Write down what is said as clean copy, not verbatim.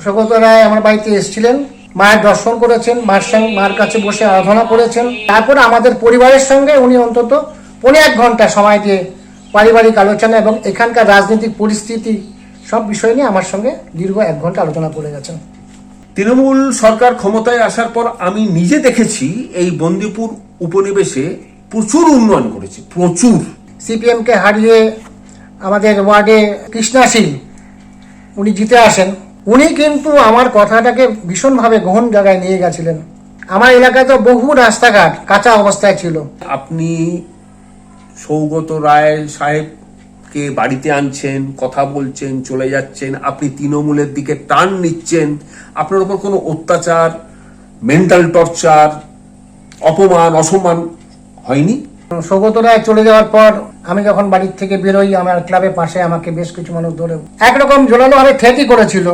সৌগত রায় আমার বাড়িতে এসেছিলেন, মায়ের দর্শন করেছেন, মার কাছে বসে আরাধনা করেছেন। তারপর আমাদের পরিবারের সঙ্গে উনি অন্তত 1.5 ঘন্টা সময় দিয়ে পারিবারিক আলোচনা এবং এখানকার রাজনৈতিক পরিস্থিতি সব বিষয় নিয়ে আমার সঙ্গে দীর্ঘ 1 ঘন্টা আলোচনা করে গেছেন। তৃণমূল সরকার ক্ষমতায় আসার পর আমি নিজে দেখেছি এই বন্দিপুর উপনিবেশে প্রচুর উন্নয়ন করেছে, প্রচুর। সিপিএমকে হারিয়ে আমাদের ওয়ার্ডে কৃষ্ণাশীল উনি জিতে আসেন। উনি কিন্তু আমার কথাটাকে ভীষণভাবে গহন জায়গায় নিয়ে গেছিলেন। আমার এলাকায় তো বহু রাস্তাঘাট কাঁচা অবস্থায় ছিল। আপনি সৌগত রায় সাহেবকে বাড়িতে আনছেন, কথা বলছেন, চলে যাচ্ছেন, আপনি তৃণমূলের দিকে টান নিচ্ছেন, আপনার উপর কোনো অত্যাচার, মেন্টাল টর্চার, অপমান, অসম্মান হয়নি? সৌগত রায় চলে যাওয়ার পর আমি যখন বাড়ির থেকে বেরোই, আমার ক্লাবের পাশে আমাকে বেশ কিছু মানুষ ধরে একরকম জোরালো ভাবে ঠেকি করেছিল।